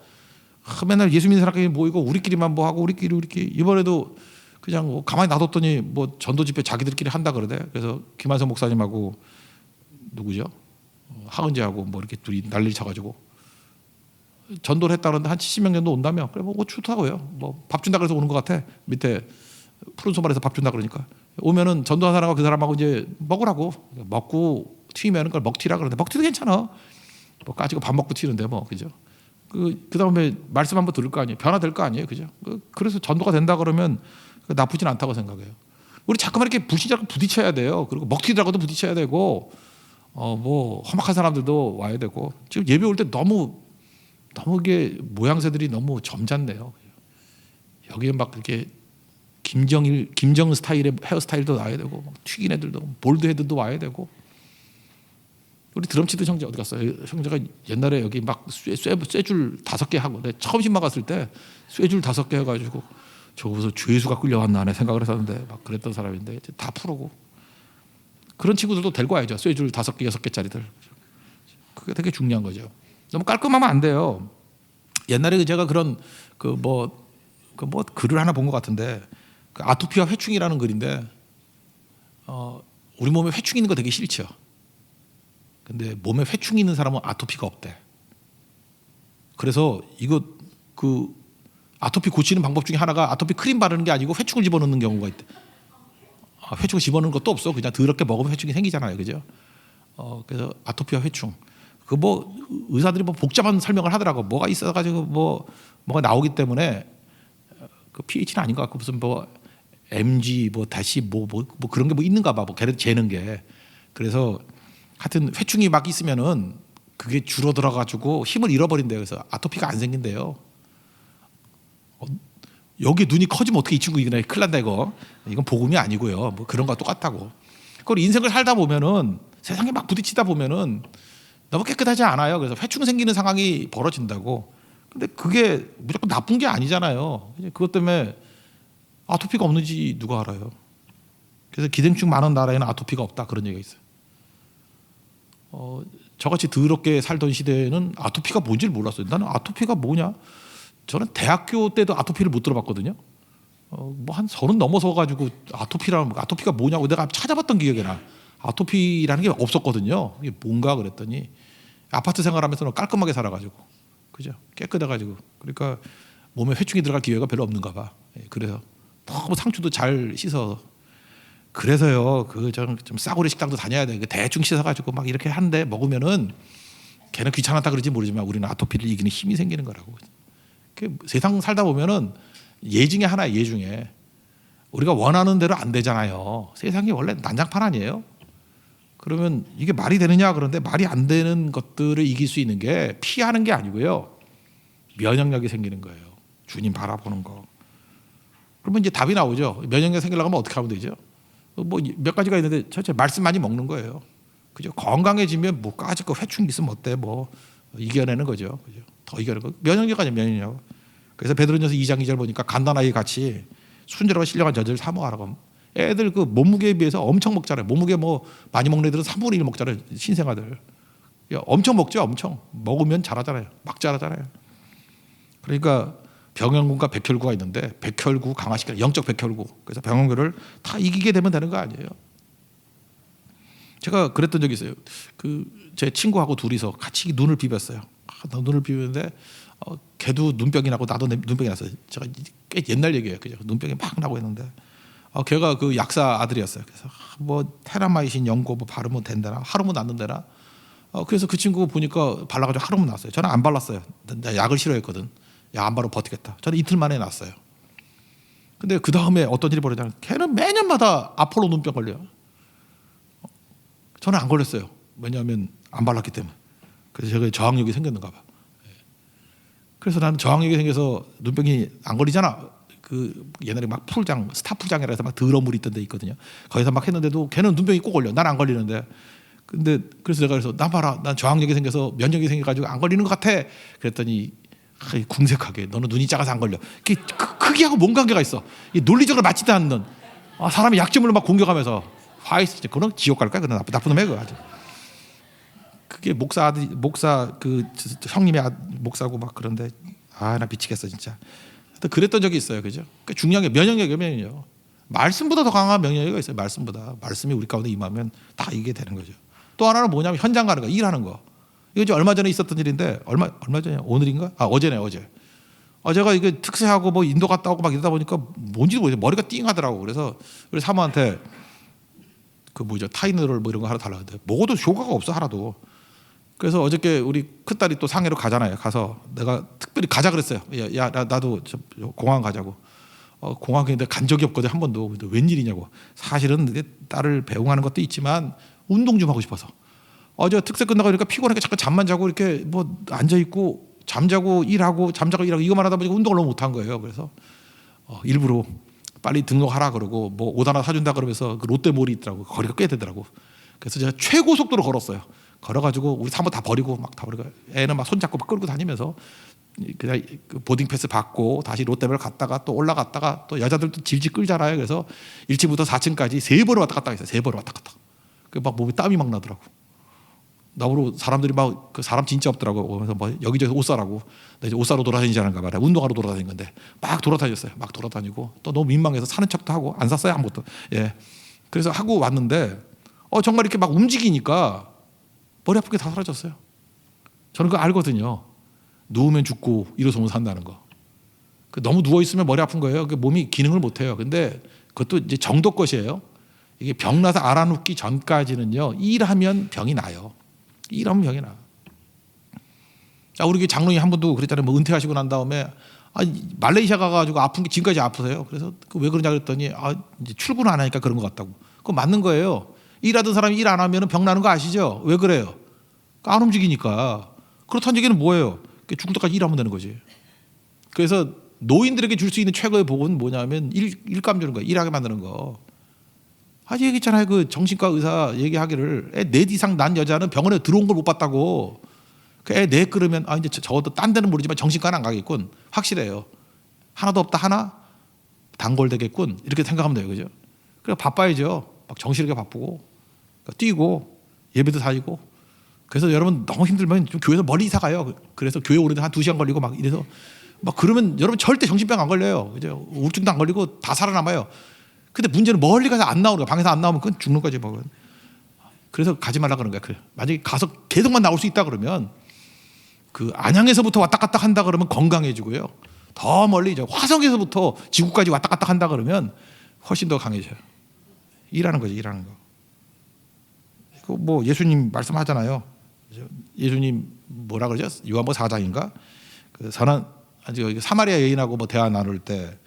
맨날 예수 믿는 사람끼리 모이고 우리끼리만 뭐 하고 우리끼리 이번에도 그냥 뭐 가만히 놔뒀더니 뭐 전도 집회 자기들끼리 한다 그러대. 그래서 김한성 목사님하고 누구죠? 하은재하고 뭐 이렇게 둘이 난리를 쳐가지고 전도를 했다 그러는데 한 70명 정도 온다며. 그래 뭐 좋다고요. 뭐 밥 준다 그래서 오는 것 같아. 밑에 푸른 소말에서 밥 준다 그러니까 오면은 전도한 사람하고 그 사람하고 이제 먹으라고 먹고 튀면은 그걸 먹튀라 그러는데 먹튀도 괜찮아. 뭐 까지고 밥 먹고 튀는데 뭐 그죠. 그 다음에 말씀 한번 들을 거 아니에요. 변화될 거 아니에요, 그죠. 그래서 전도가 된다 그러면 나쁘진 않다고 생각해요. 우리 자꾸만 이렇게 불신자랑 부딪혀야 돼요. 그리고 먹튀더라고도 부딪혀야 되고 뭐 험악한 사람들도 와야 되고 지금 예배 올 때 너무 이게 모양새들이 너무 점잖네요. 여기에 막 이렇게 김정 스타일의 헤어스타일도 나와야 되고 튀긴 애들도 볼드 헤드도 와야 되고 우리 드럼 치던 형제 어디 갔어요? 형제가 옛날에 여기 막 쇠줄 5개 하고 내가 처음 신방 갔을 때 쇠줄 5개 해가지고 저거서 죄수가 끌려왔나 하네 생각을 했었는데 막 그랬던 사람인데 이제 다 프로고 그런 친구들도 데리고 와야죠. 쇠줄 5개 6개짜리들 그게 되게 중요한 거죠. 너무 깔끔하면 안 돼요. 옛날에 제가 그런 글을 하나 본 것 같은데 그 아토피와 회충이라는 글인데 우리 몸에 회충 있는 거 되게 싫죠. 근데 몸에 회충 있는 사람은 아토피가 없대. 그래서 이거 그 아토피 고치는 방법 중에 하나가 아토피 크림 바르는 게 아니고 회충을 집어넣는 경우가 있대. 회충을 집어넣는 것도 없어. 그냥 더럽게 먹으면 회충이 생기잖아요, 그죠? 그래서 아토피와 회충. 그 뭐 의사들이 뭐 복잡한 설명을 하더라고. 뭐가 있어가지고 뭐가 나오기 때문에 그 pH는 아닌 것 같고 무슨 뭐 mg 뭐 다시 뭐 그런 게 뭐 있는가 봐. 뭐 걔를 재는 게. 그래서 하여튼 회충이 막 있으면은 그게 줄어들어가지고 힘을 잃어버린대요. 그래서 아토피가 안 생긴대요. 여기 눈이 커지면 어떻게 이 친구 이거 큰일 난다 이거. 이건 복음이 아니고요. 뭐 그런 거 똑같다고. 그걸 인생을 살다 보면은 세상에 막 부딪히다 보면은 너무 깨끗하지 않아요. 그래서 회충 생기는 상황이 벌어진다고. 근데 그게 무조건 나쁜 게 아니잖아요. 그것 때문에 아토피가 없는지 누가 알아요. 그래서 기생충 많은 나라에는 아토피가 없다 그런 얘기가 있어요. 저같이 더럽게 살던 시대에는 아토피가 뭔지를 몰랐어요. 나는 아토피가 뭐냐? 저는 대학교 때도 아토피를 못 들어봤거든요. 뭐 한 30 넘어서 가지고 아토피가 뭐냐고 내가 찾아봤던 기억이 나. 아토피라는 게 없었거든요. 이게 뭔가 그랬더니 아파트 생활하면서는 깔끔하게 살아가지고, 그죠? 깨끗해가지고, 그러니까 몸에 회충이 들어갈 기회가 별로 없는가 봐. 그래서 너무 상추도 잘 씻어. 그래서요, 좀 싸구려 식당도 다녀야 돼. 대충 씻어가지고 막 이렇게 하는데 먹으면은 걔는 귀찮았다 그러지 모르지만 우리는 아토피를 이기는 힘이 생기는 거라고. 세상 살다 보면은 예 중에 하나예요. 예 중에 우리가 원하는 대로 안 되잖아요. 세상이 원래 난장판 아니에요. 그러면 이게 말이 되느냐 그런데 말이 안 되는 것들을 이길 수 있는 게 피하는 게 아니고요. 면역력이 생기는 거예요. 주님 바라보는 거. 그러면 이제 답이 나오죠. 면역력 생기려면 어떻게 하면 되죠? 뭐 몇 가지가 있는데 첫째 말씀 많이 먹는 거예요. 그죠? 건강해지면 뭐 까짓 거 회충 있으면 어때? 뭐 이겨내는 거죠. 그죠? 더 이겨내는 거. 면역력 아니에요, 면역력. 그래서 베드로전서 2장 2절 보니까 간단하게 같이 순결하고 신령한 젖을 사모하라고. 애들 그 몸무게에 비해서 엄청 먹잖아요. 몸무게 뭐 많이 먹는 애들은 3분의 1 먹잖아요. 신생아들. 엄청 먹죠, 엄청. 먹으면 자라잖아요. 막 자라잖아요. 그러니까 병영구가 백혈구가 있는데 백혈구 강화시키는 영적 백혈구. 그래서 병영구를 다 이기게 되면 되는 거 아니에요. 제가 그랬던 적이 있어요. 제 친구하고 둘이서 같이 눈을 비볐어요. 눈을 비비는데 걔도 눈병이 나고 나도 눈병이 났어요. 제가 꽤 옛날 얘기예요. 그죠? 눈병이 막 나고 있는데 걔가 그 약사 아들이었어요. 그래서 뭐 테라마이신 연고 뭐 바르면 된다나 하루면 낫는다나. 그래서 그 친구 보니까 발라가지고 하루면 났어요. 저는 안 발랐어요. 나 약을 싫어했거든. 약 안 바르고 버티겠다. 저는 이틀 만에 났어요. 근데 그 다음에 어떤 일이 벌어지냐면 걔는 매년마다 아폴로 눈병 걸려요. 저는 안 걸렸어요. 왜냐하면 안 발랐기 때문에. 그래서 제가 저항력이 생겼는가 봐. 그래서 나는 저항력이 생겨서 눈병이 안 걸리잖아. 옛날에 막 스타 풀장이라 해서 막 더러운 물이 있던 데 있거든요. 거기서 막 했는데도 걔는 눈병이 꼭 걸려. 난 안 걸리는데. 근데 그래서 내가 그래서 나 봐라. 난 저항력이 생겨서 면역이 생겨가지고 안 걸리는 것 같아. 그랬더니 궁색하게 너는 눈이 작아서 안 걸려. 크기하고 뭔 관계가 있어. 논리적으로 맞지도 않는 사람이 약점을 막 공격하면서 화이트 그런 지옥 갈 거야. 그런 나쁜 놈의 아주. 그게 목사 그 형님이 목사고 막 그런데 나 미치겠어 진짜. 그랬던 적이 있어요. 그죠? 중요한 게 면역력이요. 말씀보다 더 강한 면역력이 있어요. 말씀이 우리 가운데 임하면 다 이게 되는 거죠. 또 하나는 뭐냐면 현장 가는 거, 일하는 거. 이거 이제 얼마 전에 있었던 일인데 얼마 전에 오늘인가? 어제네 어제. 제가 이게 특세하고 뭐 인도 갔다 오고 막 이러다 보니까 뭔지도 모르겠어요. 머리가 띵하더라고. 그래서 우리 사모한테 그 뭐죠 타이너를 뭐 이런 거 하나 달라는데 먹어도 효과가 없어 하나도. 그래서 어저께 우리 큰딸이 또 상해로 가잖아요. 가서 내가 특별히 가자 그랬어요. 야 나도 공항 가자고. 공항에 간 적이 없거든 한 번도. 웬일이냐고. 사실은 딸을 배웅하는 것도 있지만 운동 좀 하고 싶어서. 어제 특세 끝나고 그러니까 피곤하니까 잠깐 잠만 자고 이렇게 뭐 앉아 있고 잠자고 일하고 잠자고 일하고 이거만 하다 보니까 운동을 너무 못한 거예요. 그래서 일부러 빨리 등록하라 그러고 뭐 옷 하나 사준다 그러면서 그 롯데몰이 있더라고. 거리가 꽤 되더라고. 그래서 제가 최고 속도로 걸었어요. 걸어가지고 우리 사모 다 버리고 막 다 버리고 애는 막 손잡고 막 끌고 다니면서 그냥 그 보딩 패스 받고 다시 롯데몰 갔다가 또 올라갔다가 또 여자들도 질질 끌잖아요. 그래서 1층부터 4층까지 3번을 왔다 갔다 했어요. 3번을 왔다 갔다. 막 몸에 땀이 막 나더라고. 나보고 사람들이 막 그 사람 진짜 없더라고. 그래서 뭐 여기저기 옷 사라고. 나 이제 옷 사러 돌아다니자는가 말이야. 운동하러 돌아다닌 건데 막 돌아다녔어요. 막 돌아다니고 또 너무 민망해서 사는 척도 하고 안 샀어요 아무것도. 예. 그래서 하고 왔는데 정말 이렇게 막 움직이니까 머리 아픈 게 다 사라졌어요. 저는 그거 알거든요. 누우면 죽고 일어서면 산다는 거. 너무 누워 있으면 머리 아픈 거예요. 몸이 기능을 못 해요. 근데 그것도 이제 정도 것이에요. 이게 병 나서 알아눕기 전까지는요. 일하면 병이 나요. 일하면 병이 나. 우리 장로님 한 분도 그랬잖아요. 뭐 은퇴하시고 난 다음에 말레이시아 가가지고 아픈 게 지금까지 아프세요. 그래서 왜 그러냐 그랬더니 이제 출근 안 하니까 그런 것 같다고. 그거 맞는 거예요. 일하던 사람이 일 안 하면 병 나는 거 아시죠? 왜 그래요? 안 움직이니까. 그렇다는 얘기는 뭐예요? 죽을 때까지 일하면 되는 거지. 그래서 노인들에게 줄 수 있는 최고의 복은 뭐냐면 일감 주는 거예요. 일하게 만드는 거. 얘기했잖아요. 그 정신과 의사 얘기하기를 애 4 이상 난 여자는 병원에 들어온 걸 못 봤다고. 그 애 4 끌으면 이제 적어도 딴 데는 모르지만 정신과는 안 가겠군. 확실해요. 하나도 없다 하나 단골되겠군. 이렇게 생각하면 돼요. 그죠? 그래 바빠야죠. 막 정신이게 바쁘고 뛰고 예배도 다니고. 그래서 여러분 너무 힘들면 좀 교회에서 멀리 이사 가요. 그래서 교회 오는데 한 2시간 걸리고 막 이래서 막 그러면 여러분 절대 정신병 안 걸려요. 그죠? 우울증도 안 걸리고 다 살아남아요. 근데 문제는 멀리 가서 안 나오는 거야. 방에서 안 나오면 그건 죽는 거지 뭐. 그래서 가지 말라 그런 거야. 만약에 가서 계속만 나올 수 있다 그러면 그 안양에서부터 왔다 갔다 한다 그러면 건강해지고요. 더 멀리 이제 화성에서부터 지구까지 왔다 갔다 한다 그러면 훨씬 더 강해져요. 일하는 거지, 일하는 거. 뭐 예수님 말씀하잖아요. 예수님 뭐라 그러죠? 요한복음 4장인가? 그 선한 사마리아 여인하고 뭐 대화 나눌 때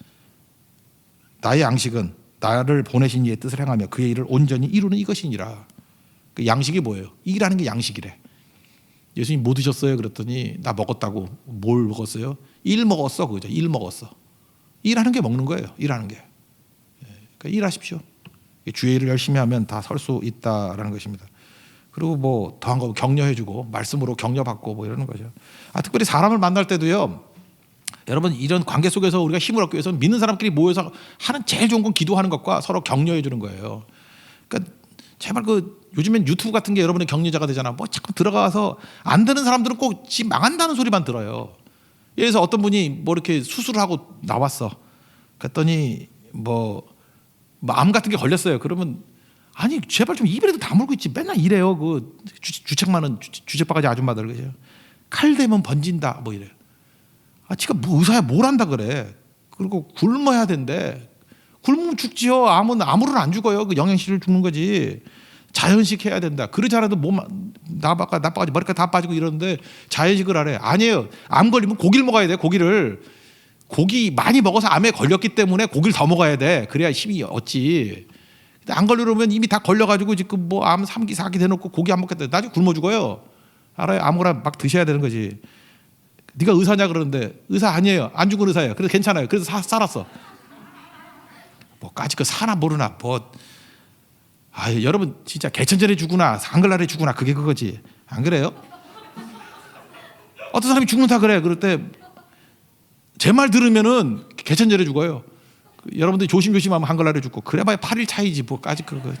나의 양식은 나를 보내신 이의 뜻을 행하며 그의 일을 온전히 이루는 이것이니라. 그 양식이 뭐예요? 일하는 게 양식이래. 예수님 뭐 드셨어요? 그랬더니 나 먹었다고. 뭘 먹었어요? 일 먹었어. 그죠? 일 먹었어. 일하는 게 먹는 거예요. 일하는 게. 그러니까 일하십시오. 주의 일을 열심히 하면 다 설 수 있다라는 것입니다. 그리고 뭐 더한 거 격려해주고 말씀으로 격려받고 뭐 이러는 거죠. 특별히 사람을 만날 때도요. 여러분 이런 관계 속에서 우리가 힘을 얻기 위해서 믿는 사람끼리 모여서 하는 제일 좋은 건 기도하는 것과 서로 격려해 주는 거예요. 그러니까 제발 요즘엔 유튜브 같은 게 여러분의 격려자가 되잖아. 뭐 자꾸 들어가서 안 되는 사람들은 꼭 지 망한다는 소리만 들어요. 예를 들어서 어떤 분이 뭐 이렇게 수술을 하고 나왔어. 그랬더니 암 같은 게 걸렸어요. 그러면 제발 좀 입이라도 다물고 있지. 맨날 이래요. 그 주책 많은 주책바가지 아줌마들 그죠. 칼 대면 번진다 뭐 이래요. 지가 뭐 의사야 뭘 한다 그래. 그리고 굶어야 된대. 굶으면 죽지요. 암은 암으로는 안 죽어요. 그 영양실을 죽는 거지. 자연식 해야 된다. 그러지 않아도 몸 나빠가지고 머리카락 다 빠지고 이러는데 자연식을 하래. 아니에요. 암 걸리면 고기를 먹어야 돼. 고기 많이 먹어서 암에 걸렸기 때문에 고기를 더 먹어야 돼. 그래야 힘이 얻지. 근데 안 걸리려면 이미 다 걸려가지고 지금 뭐 암 3기 4기 대놓고 고기 안 먹겠다. 나중에 굶어 죽어요. 알아요? 아무거나 막 드셔야 되는 거지. 네가 의사냐 그러는데 의사 아니에요. 안 죽은 의사예요. 그래서 괜찮아요. 그래서 살았어. 뭐까짓 거 사나 모르나 여러분 진짜 개천절에 죽으나 한글날에 죽으나 그게 그거지. 안 그래요? 어떤 사람이 죽는다 그래. 그럴 때 제 말 들으면은 개천절에 죽어요. 여러분들이 조심조심하면 한글날에 죽고 그래봐야 8일 차이지 뭐까짓 그거.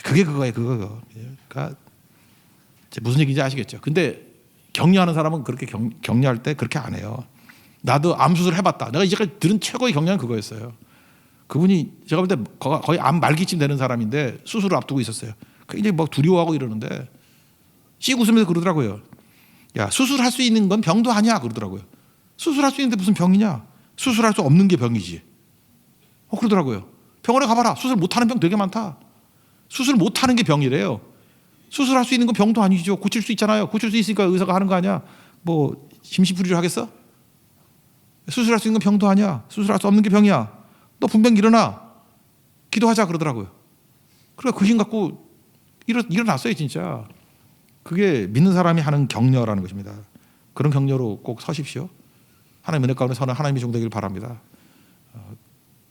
그게 그거예요. 그거. 그러니까 무슨 얘기인지 아시겠죠? 근데 격려하는 사람은 그렇게 격려할 때 그렇게 안 해요. 나도 암 수술 해봤다. 내가 이제까지 들은 최고의 격려는 그거였어요. 그분이 제가 볼 때 거의 암 말기쯤 되는 사람인데 수술을 앞두고 있었어요. 굉장히 막 두려워하고 이러는데 씩 웃으면서 그러더라고요. 야, 수술할 수 있는 건 병도 아니야 그러더라고요. 수술할 수 있는데 무슨 병이냐? 수술할 수 없는 게 병이지. 그러더라고요. 병원에 가봐라. 수술 못하는 병 되게 많다. 수술 못하는 게 병이래요. 수술할 수 있는 건 병도 아니죠. 고칠 수 있잖아요. 고칠 수 있으니까 의사가 하는 거 아니야. 뭐 심시풀이를 하겠어? 수술할 수 있는 건 병도 아니야. 수술할 수 없는 게 병이야. 너 분명 일어나. 기도하자 그러더라고요. 그래 그 힘 갖고 일어났어요 진짜. 그게 믿는 사람이 하는 격려라는 것입니다. 그런 격려로 꼭 서십시오. 하나님 은혜 가운데 서는 하나님의 종 되기를 바랍니다.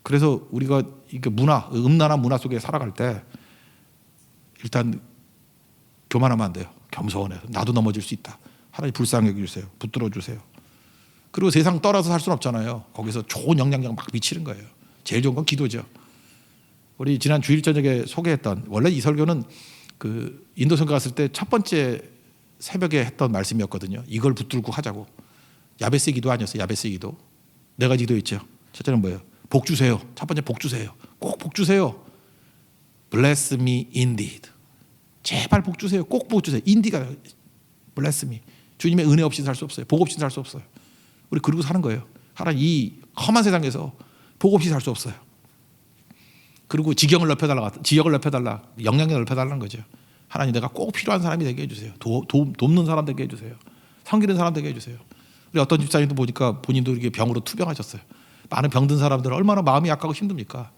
그래서 우리가 이게 음란한 문화 속에 살아갈 때 일단 교만하면 안 돼요. 겸손해서 나도 넘어질 수 있다. 하나님 불쌍히 여겨주세요. 붙들어 주세요. 그리고 세상 떠나서 살 수는 없잖아요. 거기서 좋은 영향력 막 미치는 거예요. 제일 좋은 건 기도죠. 우리 지난 주일 저녁에 소개했던, 원래 이 설교는 그 인도 선교 갔을 때 첫 번째 새벽에 했던 말씀이었거든요. 이걸 붙들고 하자고. 야베스 기도 아니었어요. 야베스 기도. 네 가지 기도했죠. 첫째는 뭐예요? 복 주세요. 첫 번째 복 주세요. 꼭 복 주세요. Bless me indeed. 제발 복 주세요. 꼭 복 주세요. 인디가 bless me. 주님의 은혜 없이 살 수 없어요. 복 없이 살 수 없어요. 우리 그러고 사는 거예요. 하나님 이 험한 세상에서 복 없이 살 수 없어요. 그리고 지경을 넓혀달라, 지역을 넓혀달라, 영향력을 넓혀달라는 거죠. 하나님 내가 꼭 필요한 사람이 되게 해주세요. 돕는 사람 되게 해주세요. 섬기는 사람 되게 해주세요. 우리 어떤 집사님도 보니까 본인도 이렇게 병으로 투병하셨어요. 많은 병든 사람들은 얼마나 마음이 약하고 힘듭니까?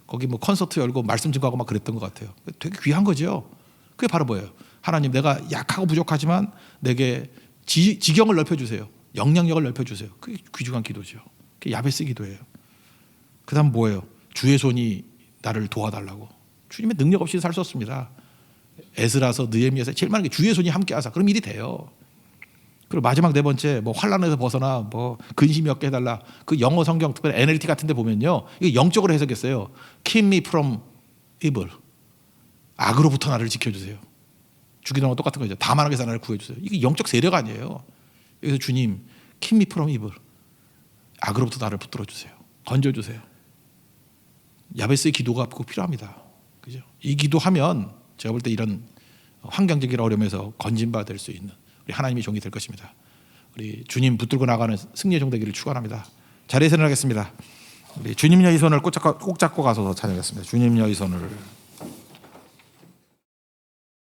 거기 뭐 콘서트 열고 말씀 증거하고 막 그랬던 것 같아요. 되게 귀한 거죠. 그게 바로 뭐예요? 하나님 내가 약하고 부족하지만 내게 지경을 넓혀주세요. 영향력을 넓혀주세요. 그게 귀중한 기도죠. 그게 야베스 기도예요. 그 다음 뭐예요? 주의 손이 나를 도와달라고. 주님의 능력 없이 살 수 없습니다. 에스라서 느헤미야서 제일 많은 게 주의 손이 함께하사. 그럼 일이 돼요. 그리고 마지막 네 번째 뭐 환난에서 벗어나 뭐 근심이 없게 해달라. 그 영어 성경 특별히 NLT 같은 데 보면요. 이게 영적으로 해석했어요. Keep me from evil. 악으로부터 나를 지켜주세요. 죽이는 거 똑같은 거죠. 다만하게서 나를 구해주세요. 이게 영적 세력 아니에요. 여기서 주님 Keep me from evil. 악으로부터 나를 붙들어주세요. 건져주세요. 야베스의 기도가 꼭 필요합니다. 그죠? 이 기도하면 제가 볼 때 이런 환경적인 어려움에서 건진받을 수 있는 우리 하나님의 종이 될 것입니다. 우리 주님 붙들고 나가는 승리의 종 되기를 축원합니다. 자리에서 일어나겠습니다. 우리 주님여 이 손을 꼭 잡고 가서 찬양하겠습니다. 주님여 이 손을.